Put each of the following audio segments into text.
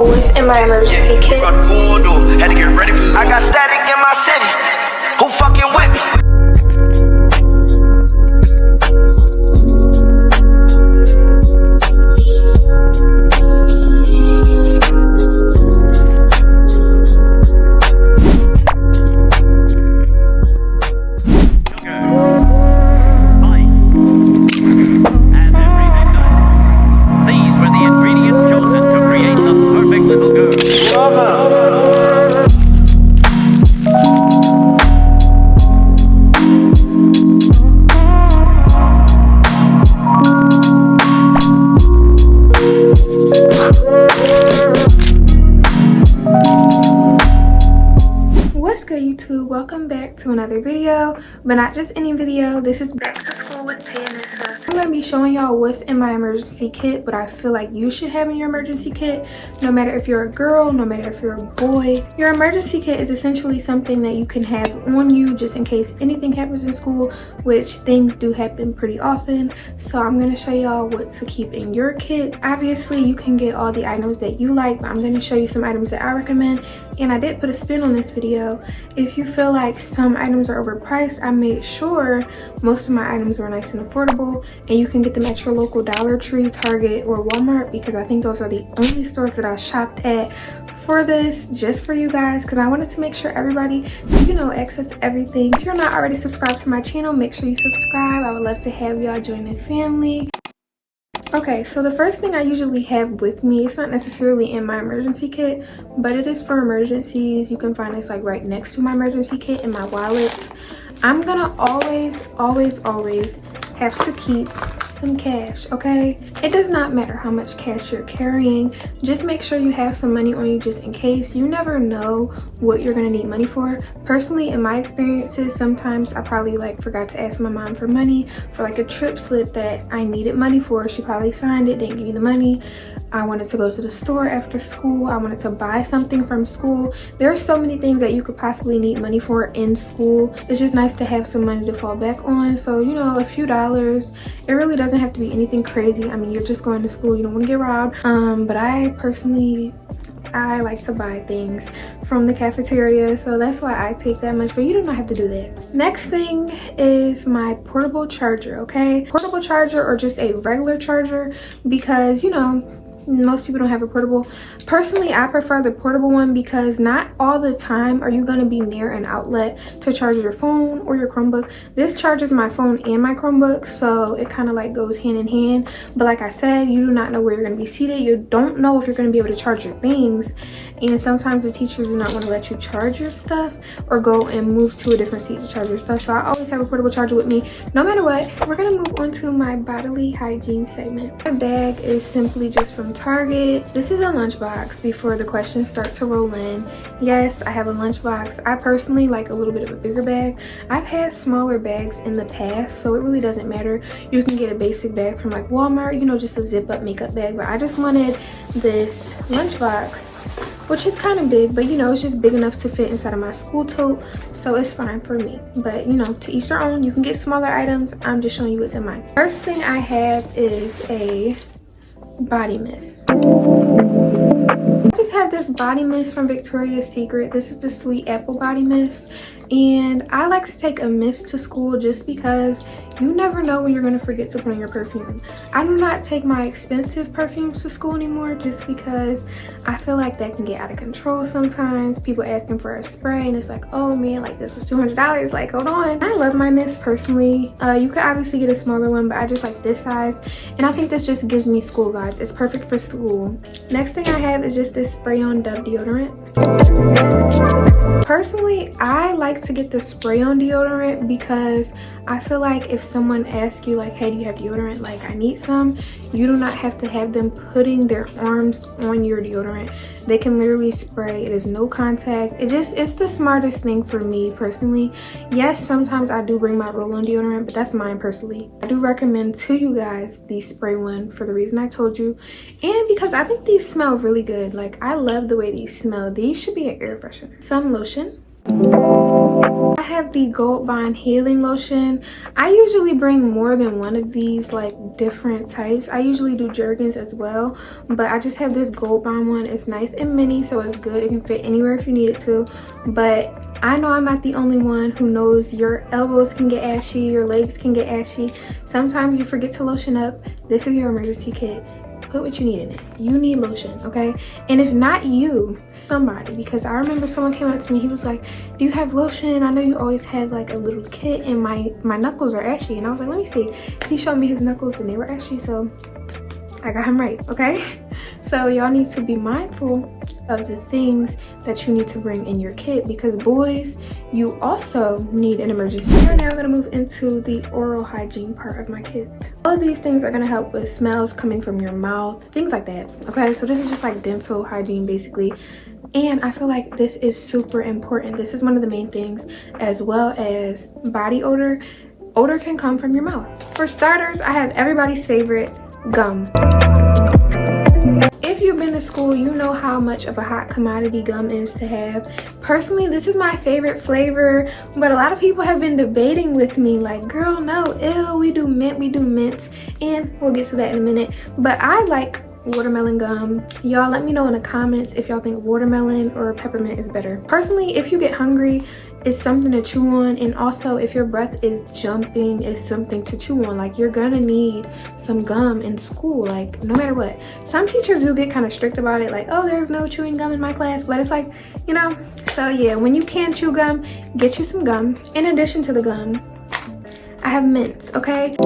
What's in my emergency kit? Had to get ready for I got static in my city. Who fucking with me? YouTube, welcome back to another video, but not just any video. This is back to school with Peyton. I'm going to be showing y'all what's in my emergency kit, but I feel like you should have in your emergency kit, no matter if you're a girl, no matter if you're a boy. Your emergency kit is essentially something that you can have on you just in case anything happens in school, which things do happen pretty often. So I'm going to show y'all what to keep in your kit. Obviously you can get all the items that you like, but I'm going to show you some items that I recommend. And I did put a spin on this video. If you feel like some items are overpriced, I made sure most of my items were nice and affordable, and you can get them at your local Dollar Tree, Target, or Walmart, because I think those are the only stores that I shopped at for this, just for you guys, because I wanted to make sure everybody, you know, access everything. If you're not already subscribed to my channel, make sure you subscribe. I would love to have y'all join the family. Okay, so the first thing I usually have with me, it's not necessarily in my emergency kit, but it is for emergencies. You can find this like right next to my emergency kit in my wallet. I'm gonna always have to keep some cash, okay? It does not matter how much cash you're carrying, just make sure you have some money on you just in case. You never know what you're gonna need money for. Personally, in my experiences, sometimes I probably like forgot to ask my mom for money for like a trip slip that I needed money for. She probably signed it, didn't give me the money. I wanted to go to the store after school. I wanted to buy something from school. There are so many things that you could possibly need money for in school. It's just nice to have some money to fall back on. So, you know, a few dollars. It really doesn't have to be anything crazy. I mean, you're just going to school. You don't want to get robbed. But I personally, I like to buy things from the cafeteria, so that's why I take that much, but you do not have to do that. Next thing is my portable charger, okay? Portable charger or just a regular charger, because, you know, most people don't have a portable. Personally, I prefer the portable one because not all the time are you going to be near an outlet to charge your phone or your Chromebook. This charges my phone and my Chromebook, so it kind of like goes hand in hand. But like I said, you do not know where you're going to be seated. You don't know if you're going to be able to charge your things, and sometimes the teachers do not want to let you charge your stuff or go and move to a different seat to charge your stuff. So I always have a portable charger with me no matter what. We're going to move on to my bodily hygiene segment. My bag is simply just from Target. This is a lunchbox before the questions start to roll in. Yes, I have a lunchbox. I personally like a little bit of a bigger bag. I've had smaller bags in the past, so it really doesn't matter. You can get a basic bag from like Walmart, you know, just a zip up makeup bag, but I just wanted this lunchbox, which is kind of big, but you know, it's just big enough to fit inside of my school tote, so it's fine for me. But you know, to each their own. You can get smaller items. I'm just showing you what's in mine. First thing I have is a body mist. I just have this body mist from Victoria's Secret. This is the Sweet Apple body mist, and I like to take a mist to school just because you never know when you're going to forget to put on your perfume. I do not take my expensive perfumes to school anymore just because I feel like that can get out of control sometimes. People asking for a spray and it's like, oh man, like this is $200, like hold on. I love my mist personally. You could obviously get a smaller one, but I just like this size, and I think this just gives me school vibes. It's perfect for school. Next thing I have is just this spray on Dove deodorant. Personally, I like to get the spray on deodorant because I feel like if someone asks you like, hey, do you have deodorant, like I need some, you do not have to have them putting their arms on your deodorant. They can literally spray. It is no contact. It's the smartest thing for me personally. Yes, sometimes I do bring my roll-on deodorant, but that's mine personally. I do recommend to you guys the spray one for the reason I told you, and because I think these smell really good. Like I love the way these smell. These should be an air freshener. Some lotion. I have the Gold Bond Healing Lotion. I usually bring more than one of these, like different types. I usually do Jergens as well, but I just have this Gold Bond one. It's nice and mini, so it's good. It can fit anywhere if you need it to. But I know I'm not the only one who knows your elbows can get ashy, your legs can get ashy. Sometimes you forget to lotion up. This is your emergency kit. Put what you need in it. You need lotion, okay? And if not you, somebody, because I remember someone came up to me, he was like, do you have lotion? I know you always have like a little kit and my knuckles are ashy. And I was like, let me see. He showed me his knuckles and they were ashy, so I got him right, okay? So y'all need to be mindful of the things that you need to bring in your kit, because boys, you also need an emergency kit. Now I'm gonna move into the oral hygiene part of my kit. All of these things are gonna help with smells coming from your mouth, things like that, okay? So this is just like dental hygiene basically. And I feel like this is super important. This is one of the main things, as well as body odor. Odor can come from your mouth. For starters, I have everybody's favorite, gum. If you've been to school, you know how much of a hot commodity gum is to have. Personally, this is my favorite flavor, but a lot of people have been debating with me like, girl, no, ew, we do mint, and we'll get to that in a minute. But I like watermelon gum. Y'all let me know in the comments if y'all think watermelon or peppermint is better. Personally, if you get hungry, it's something to chew on, and also if your breath is jumping, it's something to chew on. Like, you're gonna need some gum in school, like no matter what. Some teachers do get kind of strict about it, like, oh, there's no chewing gum in my class, but it's like, you know. So yeah, when you can chew gum, get you some gum. In addition to the gum, I have mints, okay?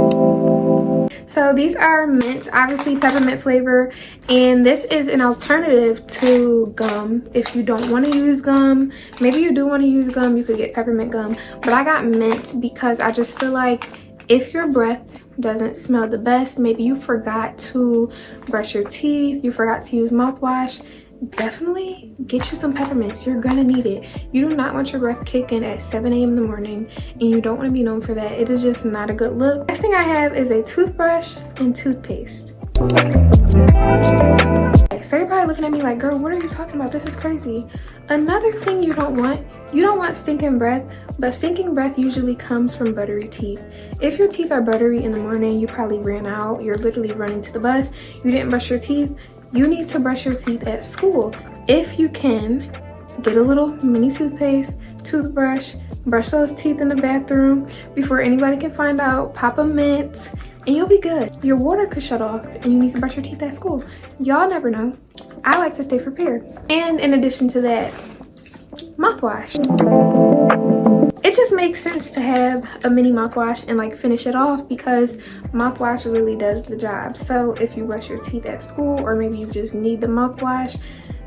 So these are mints, obviously peppermint flavor, and this is an alternative to gum. If you don't want to use gum, maybe you do want to use gum, you could get peppermint gum, but I got mint because I just feel like if your breath doesn't smell the best, maybe you forgot to brush your teeth, you forgot to use mouthwash, definitely get you some peppermints. You're gonna need it. You do not want your breath kicking at 7 a.m. in the morning, and you don't want to be known for that. It is just not a good look. Next thing I have is a toothbrush and toothpaste. So you're probably looking at me like, girl, what are you talking about? This is crazy. Another thing you don't want stinking breath, but stinking breath usually comes from buttery teeth. If your teeth are buttery in the morning, you probably ran out, you're literally running to the bus, you didn't brush your teeth, you need to brush your teeth at school. If you can, get a little mini toothpaste, toothbrush, brush those teeth in the bathroom before anybody can find out, pop a mint, and you'll be good. Your water could shut off and you need to brush your teeth at school. Y'all never know. I like to stay prepared. And in addition to that, mouthwash. It just makes sense to have a mini mouthwash and like finish it off, because mouthwash really does the job. So if you brush your teeth at school, or maybe you just need the mouthwash,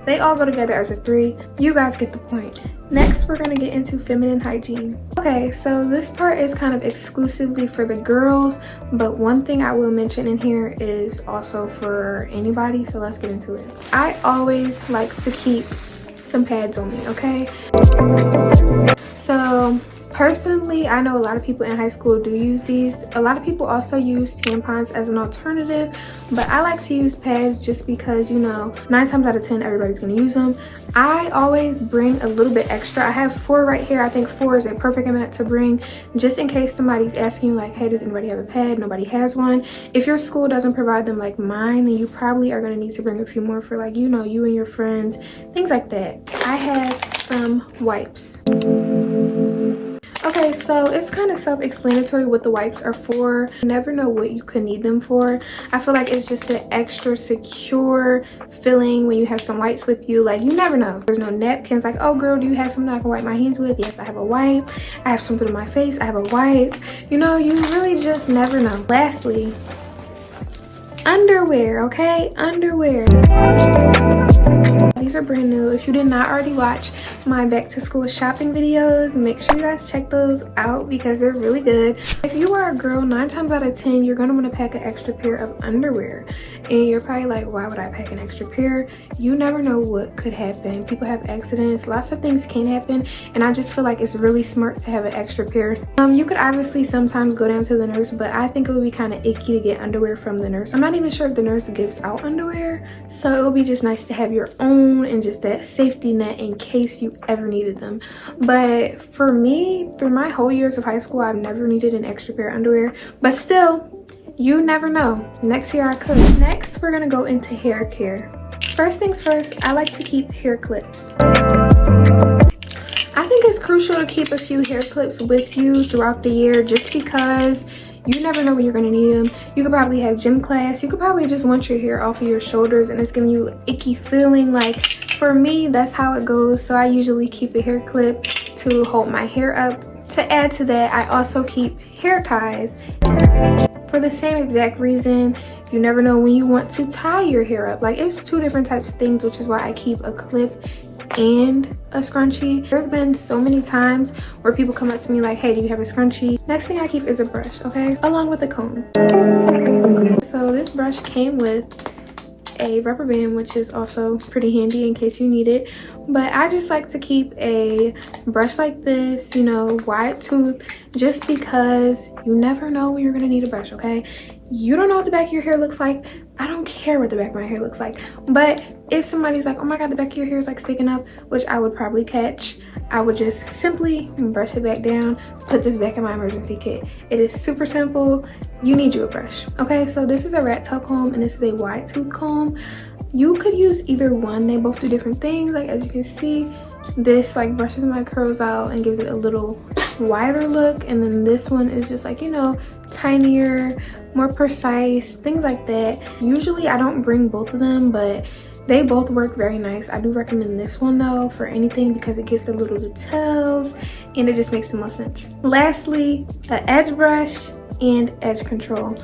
they all go together as a three. You guys get the point. Next, we're gonna get into feminine hygiene. Okay, so this part is kind of exclusively for the girls, but one thing I will mention in here is also for anybody, so let's get into it. I always like to keep some pads on me, okay? So personally, I know a lot of people in high school do use these. A lot of people also use tampons as an alternative, but I like to use pads just because, you know, 9 times out of 10 everybody's gonna use them. I always bring a little bit extra. I have 4 right here. I think 4 is a perfect amount to bring, just in case somebody's asking you like, hey, does anybody have a pad? Nobody has one. If your school doesn't provide them like mine, then you probably are gonna need to bring a few more for, like, you know, you and your friends, things like that. I have some wipes. Okay, so it's kind of self-explanatory what the wipes are for. You never know what you could need them for. I feel like it's just an extra secure feeling when you have some wipes with you. Like, you never know. There's no napkins. Like, oh girl, do you have something I can wipe my hands with? Yes, I have a wipe. I have something on my face. I have a wipe. You know, you really just never know. Lastly, underwear, okay? Underwear. These are brand new. If you did not already watch my back to school shopping videos, make sure you guys check those out because they're really good. If you are a girl, 9 times out of 10 you're gonna want to pack an extra pair of underwear, and you're probably like, why would I pack an extra pair? You never know what could happen. People have accidents, lots of things can happen, and I just feel like it's really smart to have an extra pair. You could obviously sometimes go down to the nurse, but I think it would be kind of icky to get underwear from the nurse. I'm not even sure if the nurse gives out underwear, so it would be just nice to have your own and just that safety net in case you you ever needed them. But for me, through my whole years of high school, I've never needed an extra pair of underwear. But still, you never know. Next year I could. Next, we're gonna go into hair care. First things first, I like to keep hair clips. I think it's crucial to keep a few hair clips with you throughout the year just because you never know when you're going to need them. You could probably have gym class. You could probably just want your hair off of your shoulders and it's giving you an icky feeling. Like for me, that's how it goes. So I usually keep a hair clip to hold my hair up. To add to that, I also keep hair ties for the same exact reason. You never know when you want to tie your hair up. Like it's two different types of things, which is why I keep a clip and a scrunchie. There's been so many times where people come up to me like, hey, do you have a scrunchie? Next thing I keep is a brush, okay, along with a comb. So this brush came with a rubber band, which is also pretty handy in case you need it. But I just like to keep a brush like this, you know, wide tooth, just because you never know when you're gonna need a brush, okay? You don't know what the back of your hair looks like. I don't care what the back of my hair looks like. But if somebody's like, oh my god, the back of your hair is like sticking up, which I would probably catch, I would just simply brush it back down, put this back in my emergency kit. It is super simple. You need you a brush. Okay, so this is a rat tail comb and this is a wide tooth comb. You could use either one. They both do different things. Like as you can see, this like brushes my curls out and gives it a little wider look, and then this one is just like, you know, tinier, more precise, things like that. Usually I don't bring both of them, but they both work very nice. I do recommend this one though for anything because it gets the little details and it just makes the most sense. Lastly, an edge brush and edge control.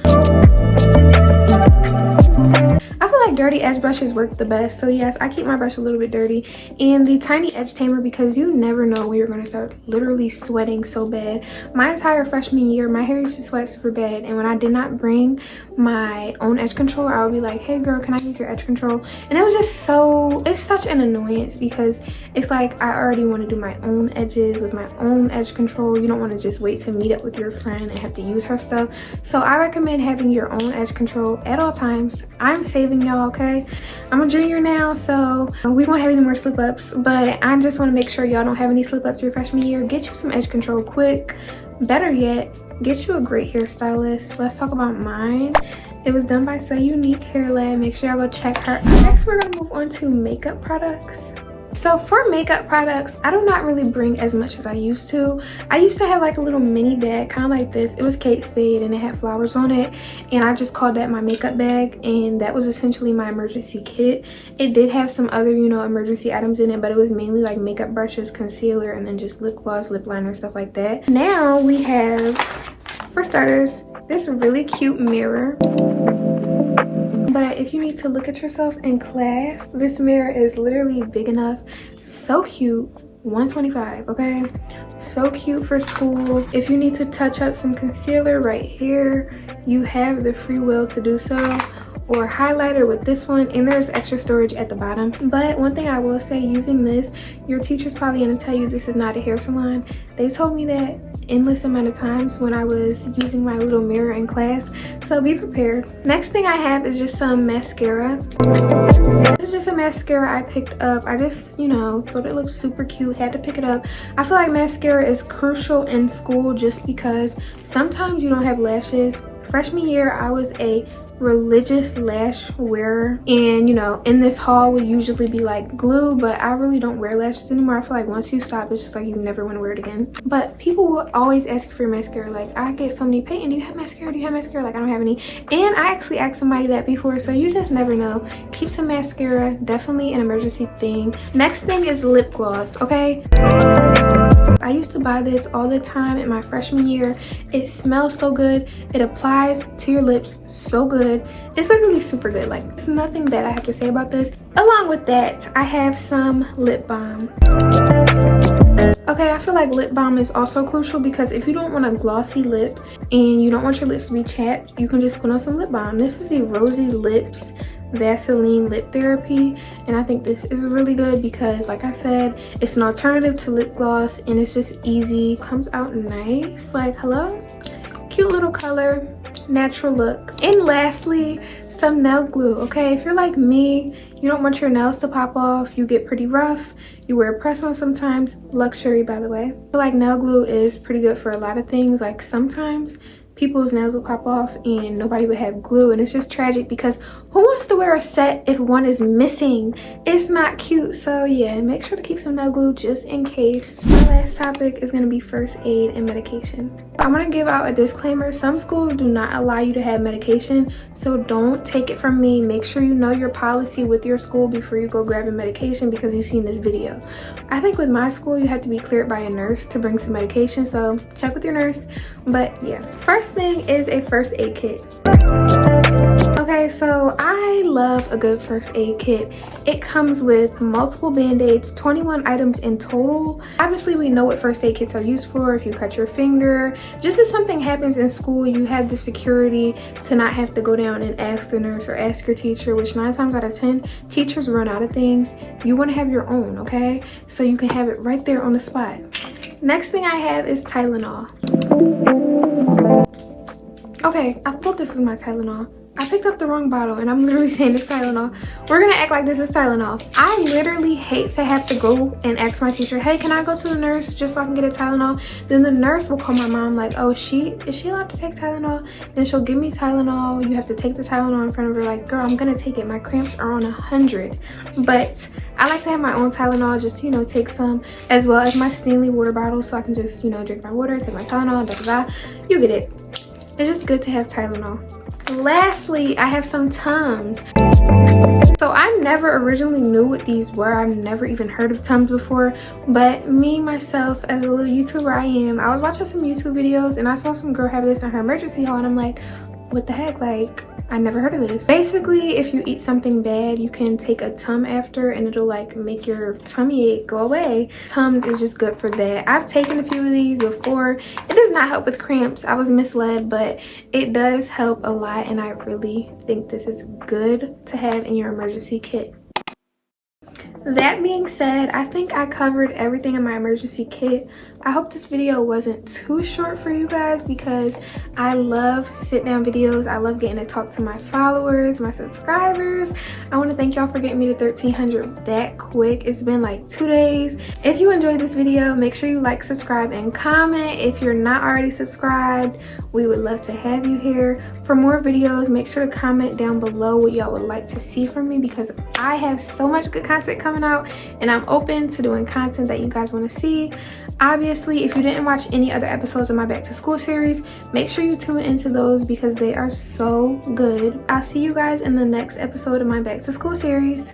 I feel like dirty edge brushes work the best, so yes, I keep my brush a little bit dirty. And the tiny edge tamer, because you never know when you're going to start literally sweating so bad. My entire freshman year, my hair used to sweat super bad, and when I did not bring my own edge control, I would be like, hey girl, can I use your edge control? And it was just so, it's such an annoyance because it's like I already want to do my own edges with my own edge control. You don't want to just wait to meet up with your friend and have to use her stuff. So I recommend having your own edge control at all times. I'm saving y'all, okay? I'm a junior now, so we won't have any more slip ups, but I just want to make sure y'all don't have any slip ups your freshman year. Get you some edge control quick. Better yet, get you a great hairstylist. Let's talk about mine. It was done by So Unique Hair Lab. Make sure y'all go check her out. Next, we're gonna move on to makeup products. So for makeup products, I do not really bring as much as I used to. I used to have like a little mini bag, kind of like this. It was Kate Spade and it had flowers on it. And I just called that my makeup bag. And that was essentially my emergency kit. It did have some other, you know, emergency items in it, but it was mainly like makeup brushes, concealer, and then just lip gloss, lip liner, stuff like that. Now we have, for starters, this really cute mirror. But if you need to look at yourself in class, this mirror is literally big enough. So cute. $125, okay? So cute for school. If you need to touch up some concealer right here, you have the free will to do so. Or highlighter with this one, and there's extra storage at the bottom. But one thing I will say, using this, your teacher's probably going to tell you this is not a hair salon. They told me that endless amount of times when I was using my little mirror in class, so be prepared. Next thing I have is just some mascara. This is just a mascara I picked up. I just, you know, thought it looked super cute, had to pick it up. I feel like mascara is crucial in school just because sometimes you don't have lashes. Freshman year, I was a religious lash wearer, and you know, in this haul would usually be like glue, but I really don't wear lashes anymore. I feel like once you stop, it's just like you never want to wear it again. But people will always ask you for your mascara. Like I get so many, Peyton, do you have mascara? Do you have mascara? Like I don't have any. And I actually asked somebody that before, so you just never know. Keep some mascara, definitely an emergency thing. Next thing is lip gloss, okay? I used to buy this all the time in my freshman year. It smells so good. It applies to your lips so good. It's literally super good. Like, there's nothing bad I have to say about this. Along with that, I have some lip balm. Okay, I feel like lip balm is also crucial because if you don't want a glossy lip and you don't want your lips to be chapped, you can just put on some lip balm. This is the Rosy Lips Vaseline Lip Therapy, and I think this is really good because, like I said, it's an alternative to lip gloss and it's just easy. Comes out nice. Like, hello? Cute little color. natural look. And lastly, some nail glue. Okay, if you're like me, you don't want your nails to pop off, you get pretty rough, you wear press-on sometimes, luxury by the way. I feel like nail glue is pretty good for a lot of things. Like sometimes people's nails will pop off and nobody would have glue, and it's just tragic because who wants to wear a set if one is missing? It's not cute. So yeah, make sure to keep some nail glue just in case. My last topic is going to be first aid and medication. I'm going to give out a disclaimer. Some schools do not allow you to have medication, so don't take it from me. Make sure you know your policy with your school before you go grabbing medication because you've seen this video. I think with my school you have to be cleared by a nurse to bring some medication, so check with your nurse. But yeah, first thing is a first aid kit. Okay, so I love a good first aid kit. It comes with multiple band-aids, 21 items in total. Obviously, we know what first aid kits are used for. If you cut your finger, just if something happens in school, you have the security to not have to go down and ask the nurse or ask your teacher, which 9 times out of 10, teachers run out of things. You want to have your own, okay? So you can have it right there on the spot. Next thing I have is Tylenol. Okay, I thought this was my Tylenol. I picked up the wrong bottle and I'm literally saying it's Tylenol. We're gonna act like this is Tylenol. I literally hate to have to go and ask my teacher, hey, can I go to the nurse just so I can get a Tylenol? Then the nurse will call my mom like, oh, is she allowed to take Tylenol? Then she'll give me Tylenol. You have to take the Tylenol in front of her like, girl, I'm gonna take it. My cramps are on 100. But I like to have my own Tylenol, just, you know, take some, as well as my Stanley water bottle so I can just, you know, drink my water, take my Tylenol, da da da. You get it. It's just good to have Tylenol. Lastly, I have some Tums. So I never originally knew what these were. I've never even heard of Tums before, but me myself as a little YouTuber I am, I was watching some YouTube videos and I saw some girl have this in her emergency haul and I'm like, what the heck, like I never heard of this. Basically, if you eat something bad, you can take a Tum after and it'll like make your tummy ache go away. Tums is just good for that. I've taken a few of these before. It does not help with cramps. I was misled, but it does help a lot and I really think this is good to have in your emergency kit. That being said, I think I covered everything in my emergency kit. I hope this video wasn't too short for you guys because I love sit down videos. I love getting to talk to my followers, my subscribers. I want to thank y'all for getting me to 1,300 that quick. It's been like 2 days. If you enjoyed this video, make sure you like, subscribe, and comment. If you're not already subscribed, we would love to have you here. For more videos, make sure to comment down below what y'all would like to see from me because I have so much good content coming out and I'm open to doing content that you guys want to see. Obviously, if you didn't watch any other episodes of my back to school series, make sure you tune into those because they are so good. I'll see you guys in the next episode of my back to school series.